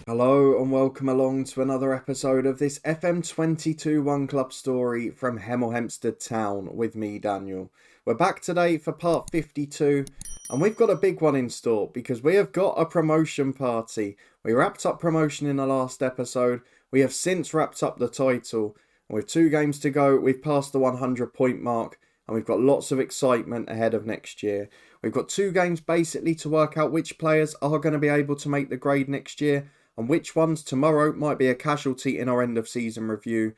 Hello and welcome along to another episode of this FM22 One Club story from Hemel Hempstead Town with me, Daniel. We're back today for part 52 and we've got a big one in store because we have got a promotion party. We wrapped up promotion in the last episode. We have since wrapped up the title. And with 2 games to go, we've passed the 100 point mark and we've got lots of excitement ahead of next year. We've got 2 games basically to work out which players are going to be able to make the grade next year and which ones tomorrow might be a casualty in our end of season review.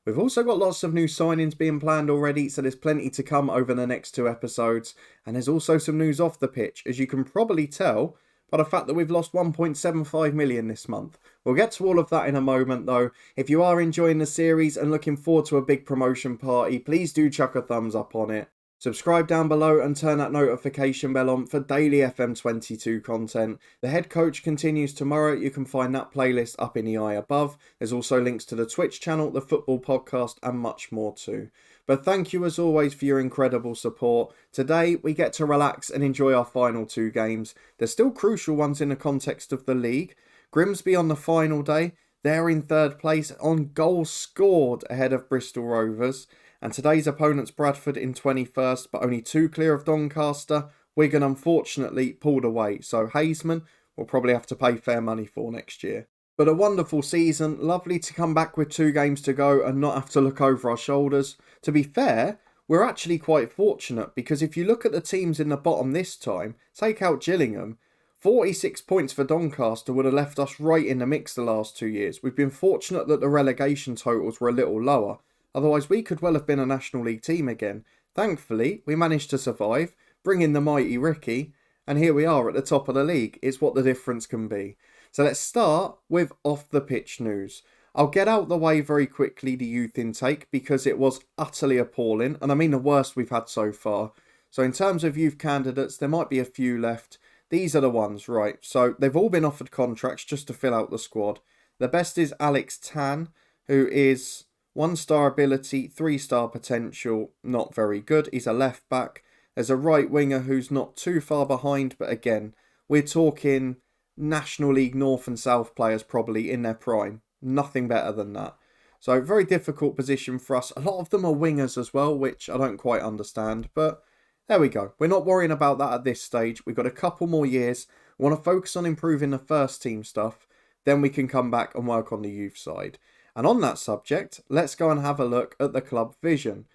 We've also got lots of new signings being planned already, so there's plenty to come over the next 2 episodes. And there's also some news off the pitch, as you can probably tell by the fact that we've lost 1.75 million this month. We'll get to all of that in a moment though. If you are enjoying the series and looking forward to a big promotion party, please do chuck a thumbs up on it. Subscribe down below and turn that notification bell on for daily FM22 content. The head coach continues tomorrow. You can find that playlist up in the eye above. There's also links to the Twitch channel, the football podcast and much more too. But thank you as always for your incredible support. Today we get to relax and enjoy our final 2 games. They're still crucial ones in the context of the league. Grimsby on the final day. They're in 3rd place on goals scored ahead of Bristol Rovers. And today's opponent's Bradford in 21st, but only 2 clear of Doncaster. Wigan unfortunately pulled away, so Hazeman will probably have to pay fair money for next year. But a wonderful season, lovely to come back with 2 games to go and not have to look over our shoulders. To be fair, we're actually quite fortunate because if you look at the teams in the bottom this time, take out Gillingham, 46 points for Doncaster would have left us right in the mix the last 2 years. We've been fortunate that the relegation totals were a little lower. Otherwise, we could well have been a National League team again. Thankfully, we managed to survive, bring in the mighty Ricky, and here we are at the top of the league. It's what the difference can be. So let's start with off-the-pitch news. I'll get out the way very quickly the youth intake because it was utterly appalling, and I mean the worst we've had so far. So in terms of youth candidates, there might be a few left. These are the ones, right? So they've all been offered contracts just to fill out the squad. The best is Alex Tan, who is 1-star ability, 3-star potential, not very good. He's a left back. There's a right winger who's not too far behind, but again, we're talking National League North and South players probably in their prime. Nothing better than that. So very difficult position for us. A lot of them are wingers as well, which I don't quite understand, but there we go. We're not worrying about that at this stage. We've got a couple more years. We want to focus on improving the first team stuff. Then we can come back and work on the youth side. And on that subject, let's go and have a look at the club vision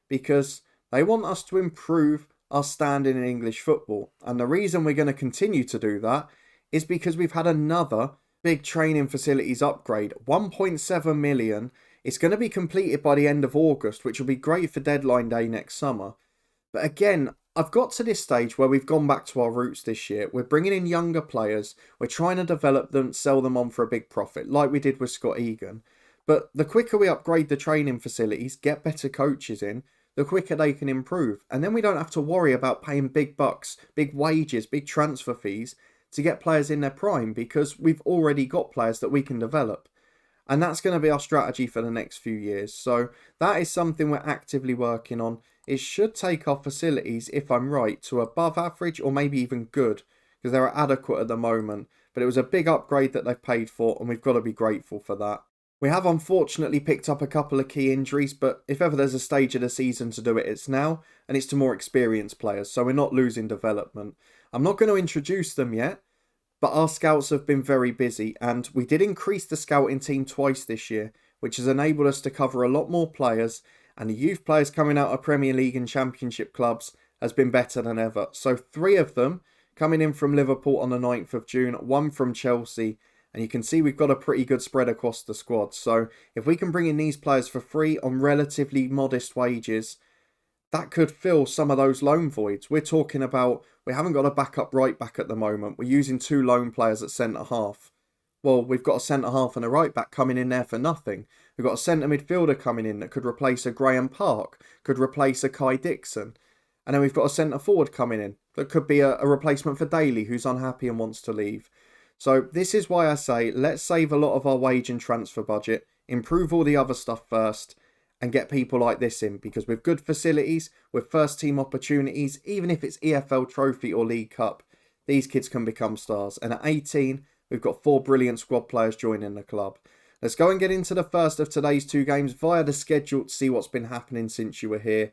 because they want us to improve our standing in English football. And the reason we're going to continue to do that is because we've had another big training facilities upgrade. 1.7 million. It's going to be completed by the end of August, which will be great for deadline day next summer. But again, I've got to this stage where we've gone back to our roots this year. We're bringing in younger players. We're trying to develop them, sell them on for a big profit, like we did with Scott Egan. But the quicker we upgrade the training facilities, get better coaches in, the quicker they can improve. And then we don't have to worry about paying big bucks, big wages, big transfer fees to get players in their prime because we've already got players that we can develop. And that's going to be our strategy for the next few years. So that is something we're actively working on. It should take our facilities, if I'm right, to above average or maybe even good because they're adequate at the moment. But it was a big upgrade that they've paid for and we've got to be grateful for that. We have unfortunately picked up a couple of key injuries, but if ever there's a stage of the season to do it, it's now, and it's to more experienced players, so we're not losing development. I'm not going to introduce them yet, but our scouts have been very busy, and we did increase the scouting team twice this year, which has enabled us to cover a lot more players, and the youth players coming out of Premier League and Championship clubs has been better than ever. So 3 of them coming in from Liverpool on the 9th of June, 1 from Chelsea, and you can see we've got a pretty good spread across the squad. So if we can bring in these players for free on relatively modest wages, that could fill some of those loan voids. We're talking about, we haven't got a backup right back at the moment. We're using 2 loan players at centre half. Well, we've got a centre half and a right back coming in there for nothing. We've got a centre midfielder coming in that could replace a Graham Park, could replace a Kai Dixon. And then we've got a centre forward coming in that could be a replacement for Daly, who's unhappy and wants to leave. So this is why I say, let's save a lot of our wage and transfer budget, improve all the other stuff first, and get people like this in, because with good facilities, with first team opportunities, even if it's EFL Trophy or League Cup, these kids can become stars. And at 18, we've got 4 brilliant squad players joining the club. Let's go and get into the first of today's 2 games via the schedule to see what's been happening since you were here.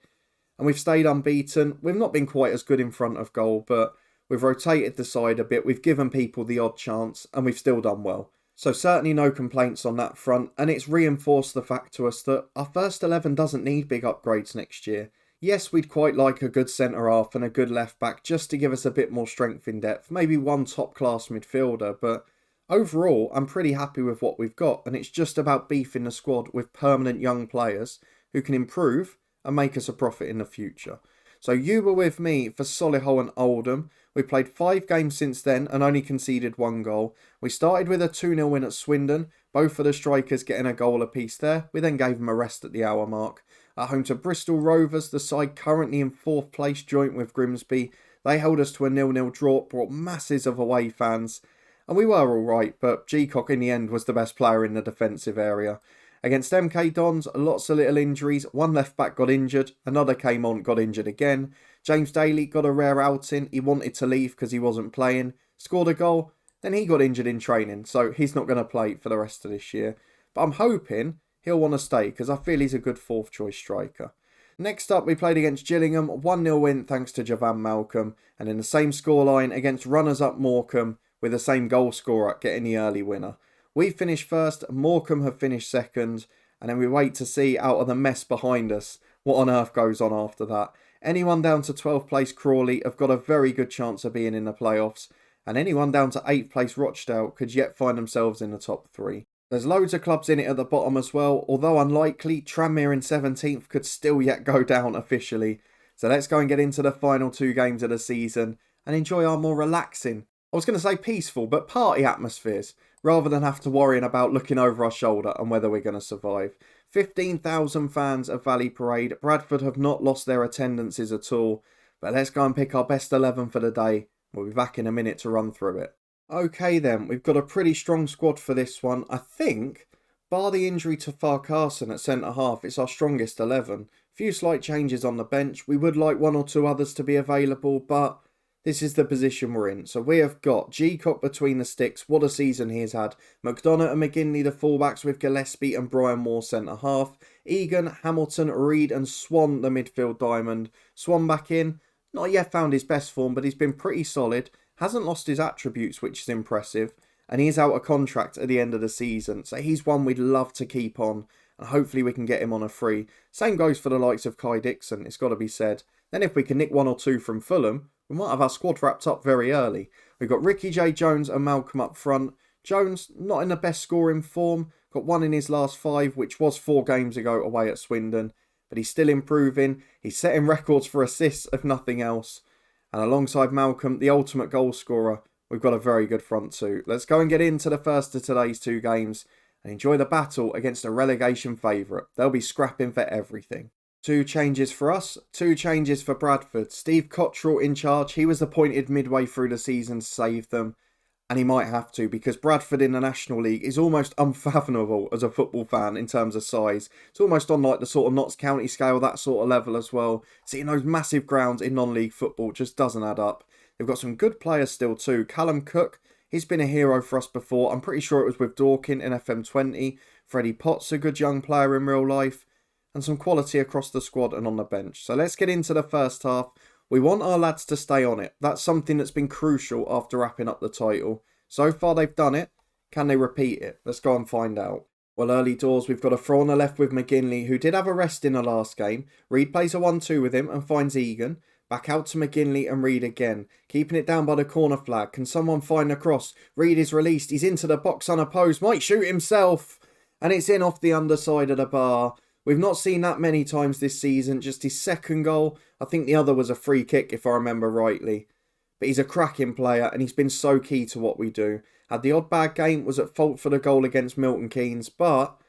And we've stayed unbeaten. We've not been quite as good in front of goal, but we've rotated the side a bit. We've given people the odd chance, and we've still done well. So certainly no complaints on that front, and it's reinforced the fact to us that our first 11 doesn't need big upgrades next year. Yes, we'd quite like a good centre-half and a good left-back just to give us a bit more strength in depth, maybe one top-class midfielder, but overall, I'm pretty happy with what we've got, and it's just about beefing the squad with permanent young players who can improve and make us a profit in the future. So you were with me for Solihull and Oldham. We played 5 games since then and only conceded 1 goal. We started with a 2-0 win at Swindon, both of the strikers getting a goal apiece there. We then gave them a rest at the hour mark. At home to Bristol Rovers, the side currently in 4th place joint with Grimsby. They held us to a 0-0 draw, brought masses of away fans. And we were alright, but G-Cock in the end was the best player in the defensive area. Against MK Dons, lots of little injuries. One left back got injured, another came on, got injured again. James Daly got a rare outing. He wanted to leave because he wasn't playing. Scored a goal, then he got injured in training, so he's not going to play for the rest of this year. But I'm hoping he'll want to stay because I feel he's a good 4th choice striker. Next up, we played against Gillingham, 1-0 win thanks to Javan Malcolm, and in the same scoreline against runners-up Morecambe with the same goal scorer getting the early winner. We finished first, Morecambe have finished second, and then we wait to see out of the mess behind us what on earth goes on after that. Anyone down to 12th place Crawley have got a very good chance of being in the playoffs, and anyone down to 8th place Rochdale could yet find themselves in the top 3. There's loads of clubs in it at the bottom as well, although unlikely, Tranmere in 17th could still yet go down officially. So let's go and get into the final 2 games of the season and enjoy our more relaxing, I was going to say peaceful, but party atmospheres, rather than have to worrying about looking over our shoulder and whether we're going to survive. 15,000 fans of Valley Parade. Bradford have not lost their attendances at all. But let's go and pick our best 11 for the day. We'll be back in a minute to run through it. Okay then, we've got a pretty strong squad for this one. I think, bar the injury to Farquharson at centre-half, it's our strongest 11. Few slight changes on the bench. We would like 1 or 2 others to be available, but this is the position we're in. So we have got G-Cock between the sticks. What a season he has had. McDonough and McGinley the fullbacks with Gillespie and Brian Moore centre-half. Egan, Hamilton, Reed and Swan the midfield diamond. Swan back in. Not yet found his best form, but he's been pretty solid. Hasn't lost his attributes, which is impressive. And he is out of contract at the end of the season. So he's one we'd love to keep on. And hopefully we can get him on a free. Same goes for the likes of Kai Dixon, it's got to be said. Then if we can nick 1 or 2 from Fulham, we might have our squad wrapped up very early. We've got Ricky J. Jones and Malcolm up front. Jones, not in the best scoring form. Got 1 in his last 5, which was 4 games ago away at Swindon. But he's still improving. He's setting records for assists, if nothing else. And alongside Malcolm, the ultimate goal scorer, we've got a very good front two. Let's go and get into the first of today's 2 games and enjoy the battle against a relegation favourite. They'll be scrapping for everything. 2 changes for us, 2 changes for Bradford. Steve Cottrell in charge. He was appointed midway through the season to save them. And he might have to, because Bradford in the National League is almost unfathomable as a football fan in terms of size. It's almost on like the sort of Notts County scale, that sort of level as well. Seeing those massive grounds in non-league football just doesn't add up. They've got some good players still too. Callum Cook, he's been a hero for us before. I'm pretty sure it was with Dorking in FM20. Freddie Potts, a good young player in real life. And some quality across the squad and on the bench. So let's get into the first half. We want our lads to stay on it. That's something that's been crucial after wrapping up the title. So far they've done it. Can they repeat it? Let's go and find out. Well, early doors, we've got a throw on the left with McGinley, who did have a rest in the last game. Reed plays a 1-2 with him and finds Egan. Back out to McGinley and Reed again. Keeping it down by the corner flag. Can someone find the cross? Reed is released. He's into the box unopposed. Might shoot himself. And it's in off the underside of the bar. We've not seen that many times this season. Just his second goal. I think the other was a free kick, if I remember rightly. But he's a cracking player and he's been so key to what we do. Had the odd bad game, was at fault for the goal against Milton Keynes, but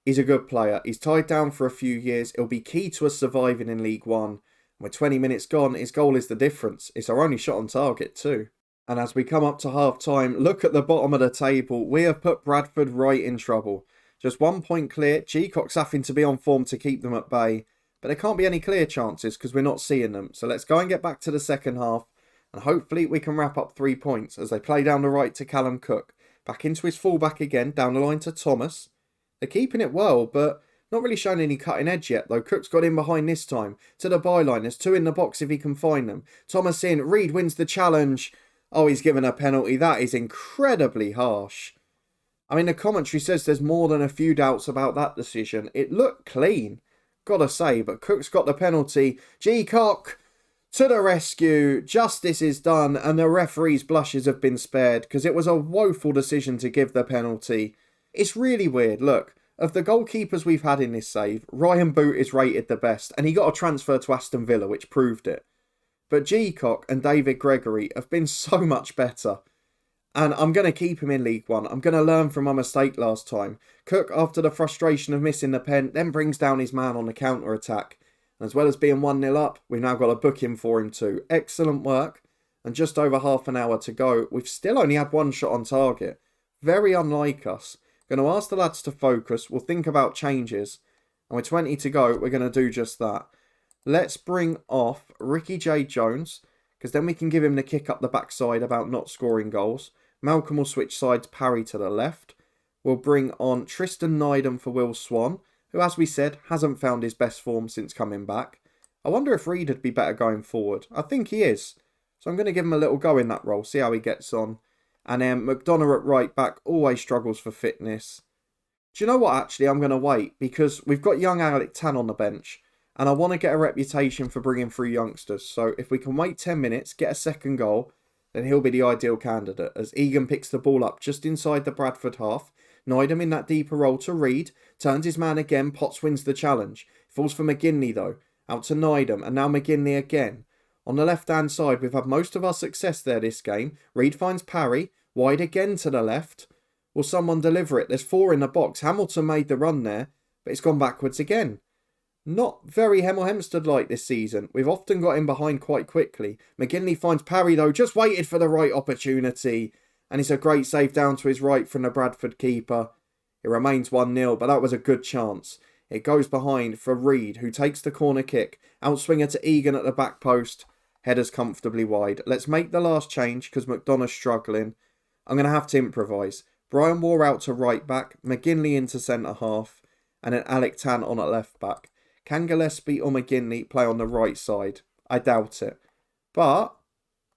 he's a good player. He's tied down for a few years. It'll be key to us surviving in League One. With 20 minutes gone, his goal is the difference. It's our only shot on target too. And as we come up to half time, look at the bottom of the table. We have put Bradford right in trouble. Just 1 point clear. G-Cock's having to be on form to keep them at bay. But there can't be any clear chances because we're not seeing them. So let's go and get back to the second half. And hopefully we can wrap up 3 points as they play down the right to Callum Cook. Back into his fullback again, down the line to Thomas. They're keeping it well, but not really showing any cutting edge yet, though. Cook's got in behind this time. To the byline. There's 2 in the box if he can find them. Thomas in. Reed wins the challenge. Oh, he's given a penalty. That is incredibly harsh. I mean, the commentary says there's more than a few doubts about that decision. It looked clean, gotta say, but Cook's got the penalty. G-Cock to the rescue. Justice is done, and the referee's blushes have been spared because it was a woeful decision to give the penalty. It's really weird. Look, of the goalkeepers we've had in this save, Ryan Boot is rated the best, and he got a transfer to Aston Villa, which proved it. But G-Cock and David Gregory have been so much better. And I'm going to keep him in League One. I'm going to learn from my mistake last time. Cook, after the frustration of missing the pen, then brings down his man on the counter-attack. And as well as being 1-0 up, we've now got a booking for him too. Excellent work. And just over half an hour to go. We've still only had 1 shot on target. Very unlike us. Going to ask the lads to focus. We'll think about changes. And with 20 to go, we're going to do just that. Let's bring off Ricky J. Jones, because then we can give him the kick up the backside about not scoring goals. Malcolm will switch sides, Parry to the left. We'll bring on Tristan Nydam for Will Swan, who, as we said, hasn't found his best form since coming back. I wonder if Reed would be better going forward. I think he is. So I'm going to give him a little go in that role, see how he gets on. And then McDonough at right back always struggles for fitness. Do you know what, actually? I'm going to wait, because we've got young Alec Tan on the bench. And I want to get a reputation for bringing through youngsters. So if we can wait 10 minutes, get a second goal, then he'll be the ideal candidate. As Egan picks the ball up just inside the Bradford half. Nydam in that deeper role to Reed. Turns his man again. Potts wins the challenge. Falls for McGinley though. Out to Nydam. And now McGinley again. On the left-hand side, we've had most of our success there this game. Reed finds Parry. Wide again to the left. Will someone deliver it? There's 4 in the box. Hamilton made the run there. But it's gone backwards again. Not very Hemel Hempstead-like this season. We've often got in behind quite quickly. McGinley finds Parry though, just waited for the right opportunity. And it's a great save down to his right from the Bradford keeper. It remains 1-0, but that was a good chance. It goes behind for Reed, who takes the corner kick. Outswinger to Egan at the back post. Headers comfortably wide. Let's make the last change because McDonough's struggling. I'm going to have to improvise. Brian Moore out to right back. McGinley into centre half. And then Alec Tan on at left back. Can Gillespie or McGinley play on the right side? I doubt it. But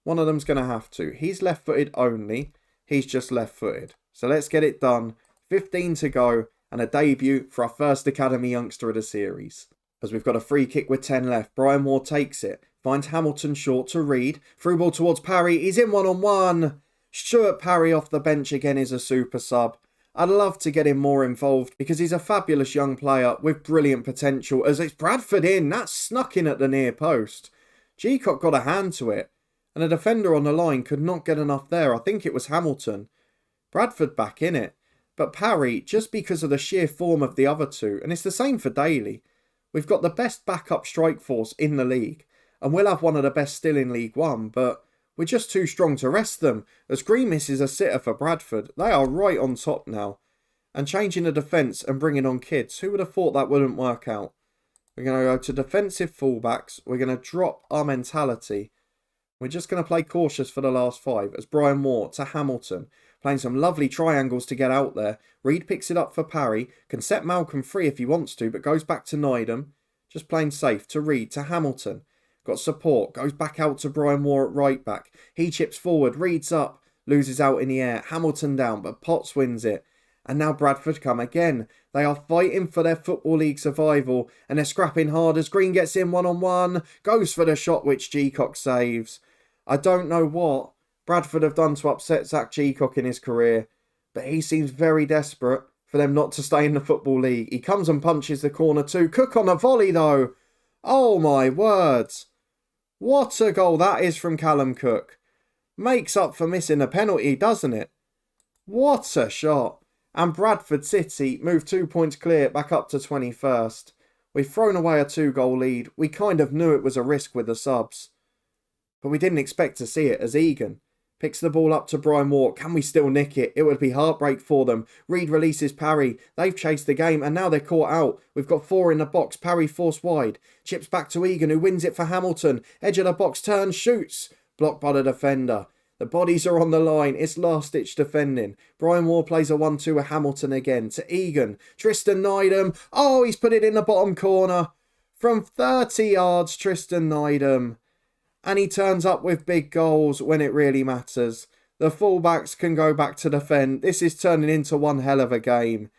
one of them's going to have to. He's left-footed only. He's just left-footed. So let's get it done. 15 to go and a debut for our first Academy youngster of the series. As we've got a free kick with 10 left. Brian Moore takes it. Finds Hamilton short to Reed. Through ball towards Parry. He's in 1-on-1. Stuart Parry off the bench again is a super sub. I'd love to get him more involved because he's a fabulous young player with brilliant potential. As it's Bradford in, that's snuck in at the near post. G-Cock got a hand to it and a defender on the line could not get enough there. I think it was Hamilton. Bradford back in it. But Parry, just because of the sheer form of the other two, and it's the same for Daly, we've got the best backup strike force in the league and we'll have one of the best still in League One, but we're just too strong to rest them, as Green misses a sitter for Bradford. They are right on top now. And changing the defence and bringing on kids. Who would have thought that wouldn't work out? We're going to go to defensive fullbacks. We're going to drop our mentality. We're just going to play cautious for the last 5. As Brian Moore to Hamilton. Playing some lovely triangles to get out there. Reed picks it up for Parry. Can set Malcolm free if he wants to, but goes back to Nydam. Just playing safe to Reed to Hamilton. Got support, goes back out to Brian Moore at right back. He chips forward, Reed's up, loses out in the air. Hamilton down, but Potts wins it. And now Bradford come again. They are fighting for their Football League survival and they're scrapping hard as Green gets in 1-on-1. Goes for the shot which G-Cock saves. I don't know what Bradford have done to upset Zach G-Cock in his career, but he seems very desperate for them not to stay in the Football League. He comes and punches the corner too. Cook on a volley though. Oh my words. What a goal that is from Callum Cook. Makes up for missing a penalty, doesn't it? What a shot. And Bradford City move 2 points clear back up to 21st. We've thrown away a 2-goal lead. We kind of knew it was a risk with the subs. But we didn't expect to see it as Egan picks the ball up to Brian Moore. Can we still nick it? It would be heartbreak for them. Reed releases Parry. They've chased the game and now they're caught out. We've got 4 in the box. Parry forced wide. Chips back to Egan who wins it for Hamilton. Edge of the box turns, shoots. Blocked by the defender. The bodies are on the line. It's last-ditch defending. Brian Moore plays a 1-2 with Hamilton again. To Egan. Tristan Nydam. Oh, he's put it in the bottom corner. From 30 yards, Tristan Nydam. And he turns up with big goals when it really matters. The fullbacks can go back to defend. This is turning into one hell of a game.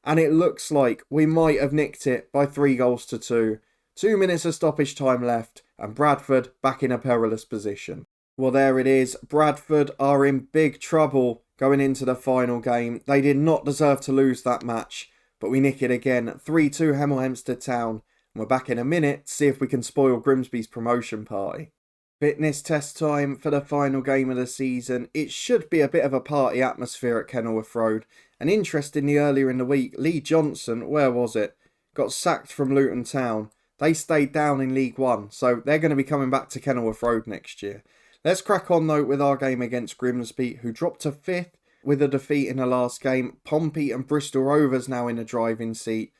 And it looks like we might have nicked it by 3-2. 2 minutes of stoppage time left. And Bradford back in a perilous position. Well, there it is. Bradford are in big trouble going into the final game. They did not deserve to lose that match. But we nick it again. 3-2 Hemel Hempstead Town. And we're back in a minute to see if we can spoil Grimsby's promotion party. Fitness test time for the final game of the season. It should be a bit of a party atmosphere at Kenilworth Road. And interestingly, earlier in the week, Lee Johnson, where was it, got sacked from Luton Town. They stayed down in League One, so they're going to be coming back to Kenilworth Road next year. Let's crack on though with our game against Grimsby, who dropped to 5th with a defeat in the last game. Pompey and Bristol Rovers now in the driving seat.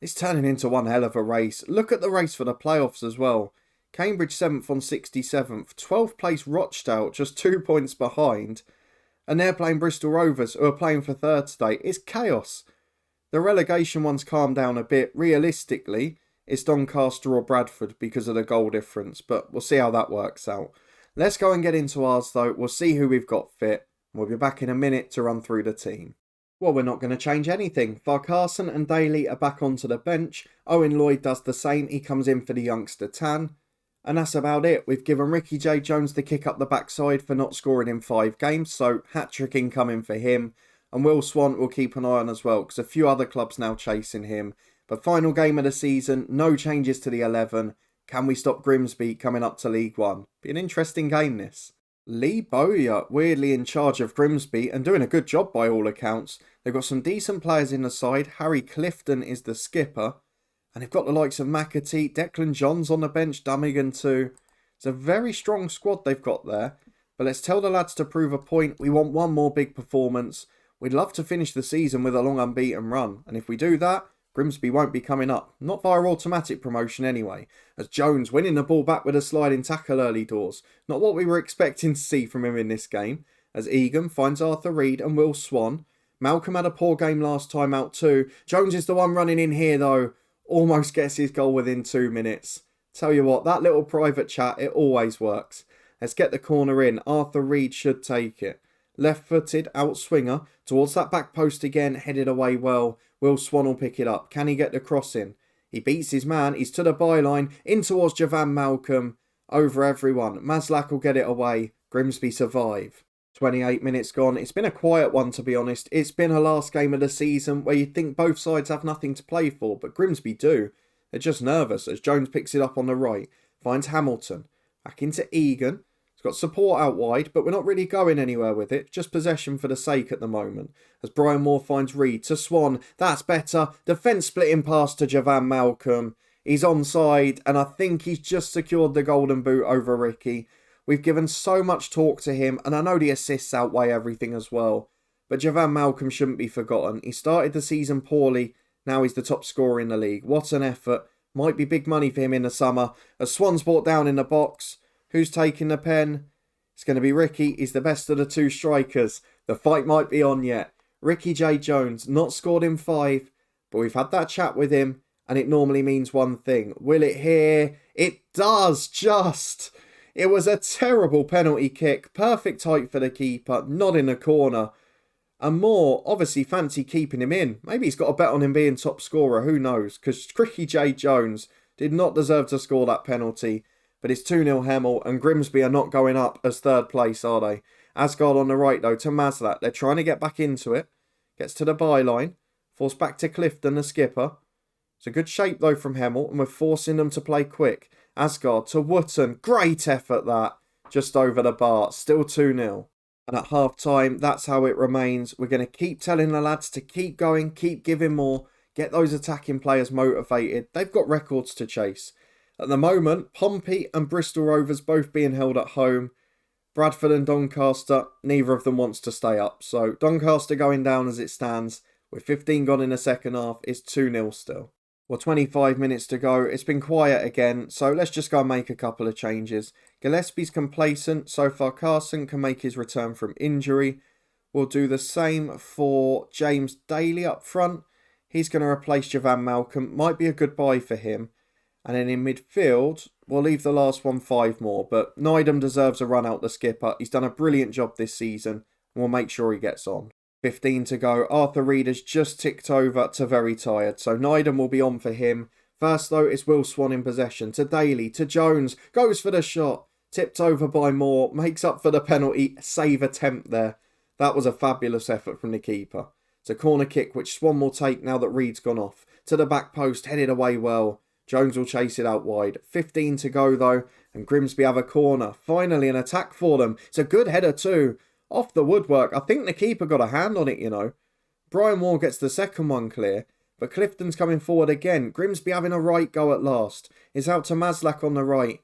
It's turning into one hell of a race. Look at the race for the playoffs as well. Cambridge 7th on 67th. 12th place Rochdale just 2 points behind. And they're playing Bristol Rovers, who are playing for 3rd today. It's chaos. The relegation one's calmed down a bit. Realistically, it's Doncaster or Bradford because of the goal difference. But we'll see how that works out. Let's go and get into ours though. We'll see who we've got fit. We'll be back in a minute to run through the team. Well, we're not going to change anything. Farcarson and Daly are back onto the bench. Owen Lloyd does the same. He comes in for the youngster Tan. And that's about it. We've given Ricky J. Jones the kick up the backside for not scoring in 5 games. So hat-trick incoming for him. And Will Swan will keep an eye on as well, because a few other clubs now chasing him. But final game of the season, no changes to the 11. Can we stop Grimsby coming up to League One? Be an interesting game this. Lee Bowyer weirdly in charge of Grimsby and doing a good job by all accounts. They've got some decent players in the side. Harry Clifton is the skipper. And they've got the likes of McAtee, Declan Johns on the bench, Dummigan too. It's a very strong squad they've got there. But let's tell the lads to prove a point. We want one more big performance. We'd love to finish the season with a long unbeaten run. And if we do that, Grimsby won't be coming up. Not via automatic promotion anyway. As Jones winning the ball back with a sliding tackle early doors. Not what we were expecting to see from him in this game. As Egan finds Arthur Reed and Will Swan. Malcolm had a poor game last time out too. Jones is the one running in here though. Almost gets his goal within 2 minutes. Tell you what, that little private chat, it always works. Let's get the corner in. Arthur Reed should take it. Left-footed, out-swinger. Towards that back post again, headed away well. Will Swan will pick it up. Can he get the cross in? He beats his man. He's to the byline. In towards Javan Malcolm. Over everyone. Maslak will get it away. Grimsby survive. 28 minutes gone. It's been a quiet one, to be honest. It's been a last game of the season where you'd think both sides have nothing to play for, but Grimsby do. They're just nervous as Jones picks it up on the right. Finds Hamilton. Back into Egan. He's got support out wide, but we're not really going anywhere with it. Just possession for the sake at the moment. As Brian Moore finds Reed to Swan. That's better. Defence splitting pass to Javan Malcolm. He's onside, and I think he's just secured the golden boot over Ricky. We've given so much talk to him, and I know the assists outweigh everything as well. But Javan Malcolm shouldn't be forgotten. He started the season poorly, now he's the top scorer in the league. What an effort. Might be big money for him in the summer. As Swan's brought down in the box. Who's taking the pen? It's going to be Ricky. He's the best of the 2 strikers. The fight might be on yet. Ricky J. Jones, not scored in 5, but we've had that chat with him, and it normally means one thing. Will it here? It does, just... It was a terrible penalty kick. Perfect height for the keeper. Not in the corner. And Moore obviously fancy keeping him in. Maybe he's got a bet on him being top scorer. Who knows? Because Ricky J. Jones did not deserve to score that penalty. But it's 2-0 Hemel. And Grimsby are not going up as 3rd place, are they? Asgard on the right though to Maslak. They're trying to get back into it. Gets to the byline. Forced back to Clifton, the skipper. It's a good shape though from Hemel. And we're forcing them to play quick. Asgard to Wootton. Great effort that. Just over the bar. Still 2-0. And at half time, that's how it remains. We're going to keep telling the lads to keep going, keep giving more. Get those attacking players motivated. They've got records to chase. At the moment, Pompey and Bristol Rovers both being held at home. Bradford and Doncaster, neither of them wants to stay up. So Doncaster going down as it stands. With 15 gone in the second half, it's 2-0 still. Well, 25 minutes to go. It's been quiet again, so let's just go and make a couple of changes. Gillespie's complacent, so far Carson can make his return from injury. We'll do the same for James Daly up front. He's going to replace Javan Malcolm. Might be a good buy for him. And then in midfield, we'll leave the last one 5 more. But Nydam deserves a run out the skipper. He's done a brilliant job this season. And we'll make sure he gets on. 15 to go. Arthur Reed has just ticked over to very tired. So Nydam will be on for him. First though, it's Will Swan in possession. To Daly, to Jones. Goes for the shot. Tipped over by Moore. Makes up for the penalty. Save attempt there. That was a fabulous effort from the keeper. It's a corner kick which Swan will take now that Reed's gone off. To the back post, headed away well. Jones will chase it out wide. 15 to go though, and Grimsby have a corner. Finally an attack for them. It's a good header too. Off the woodwork. I think the keeper got a hand on it, you know. Brian Moore gets the second one clear, but Clifton's coming forward again. Grimsby having a right go at last. It's out to Maslak on the right,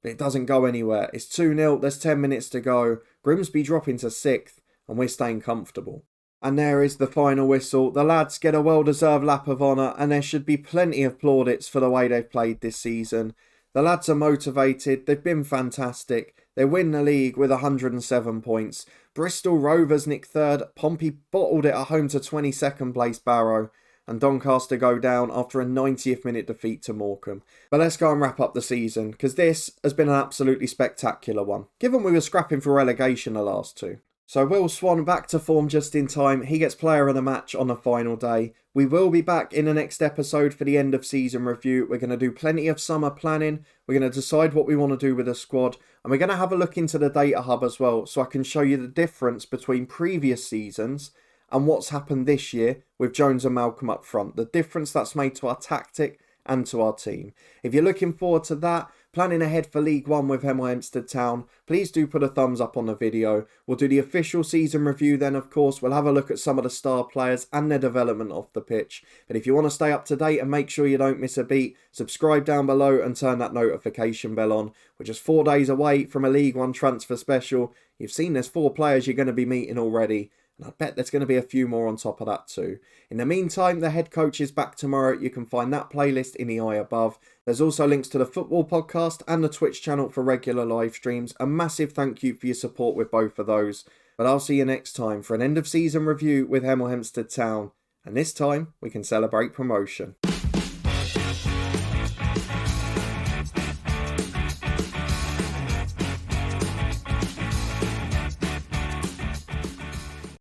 but it doesn't go anywhere. It's 2-0. There's 10 minutes to go. Grimsby dropping to 6th. And we're staying comfortable. And there is the final whistle. The lads get a well-deserved lap of honour, and there should be plenty of plaudits for the way they've played this season. The lads are motivated. They've been fantastic. They win the league with 107 points. Bristol Rovers nick 3rd. Pompey bottled it at home to 22nd place Barrow. And Doncaster go down after a 90th minute defeat to Morecambe. But let's go and wrap up the season, because this has been an absolutely spectacular one, given we were scrapping for relegation the last 2. So Will Swan back to form just in time. He gets player of the match on the final day. We will be back in the next episode for the end of season review. We're going to do plenty of summer planning. We're going to decide what we want to do with the squad. And we're going to have a look into the data hub as well, so I can show you the difference between previous seasons and what's happened this year with Jones and Malcolm up front. The difference that's made to our tactic and to our team. If you're looking forward to that, planning ahead for League One with Hemel Hempstead Town, please do put a thumbs up on the video. We'll do the official season review then, of course. We'll have a look at some of the star players and their development off the pitch. But if you want to stay up to date and make sure you don't miss a beat, subscribe down below and turn that notification bell on. We're just 4 days away from a League One transfer special. You've seen there's 4 players you're going to be meeting already. And I bet there's going to be a few more on top of that too. In the meantime, the head coach is back tomorrow. You can find that playlist in the eye above. There's also links to the football podcast and the Twitch channel for regular live streams. A massive thank you for your support with both of those. But I'll see you next time for an end of season review with Hemel Hempstead Town. And this time, we can celebrate promotion.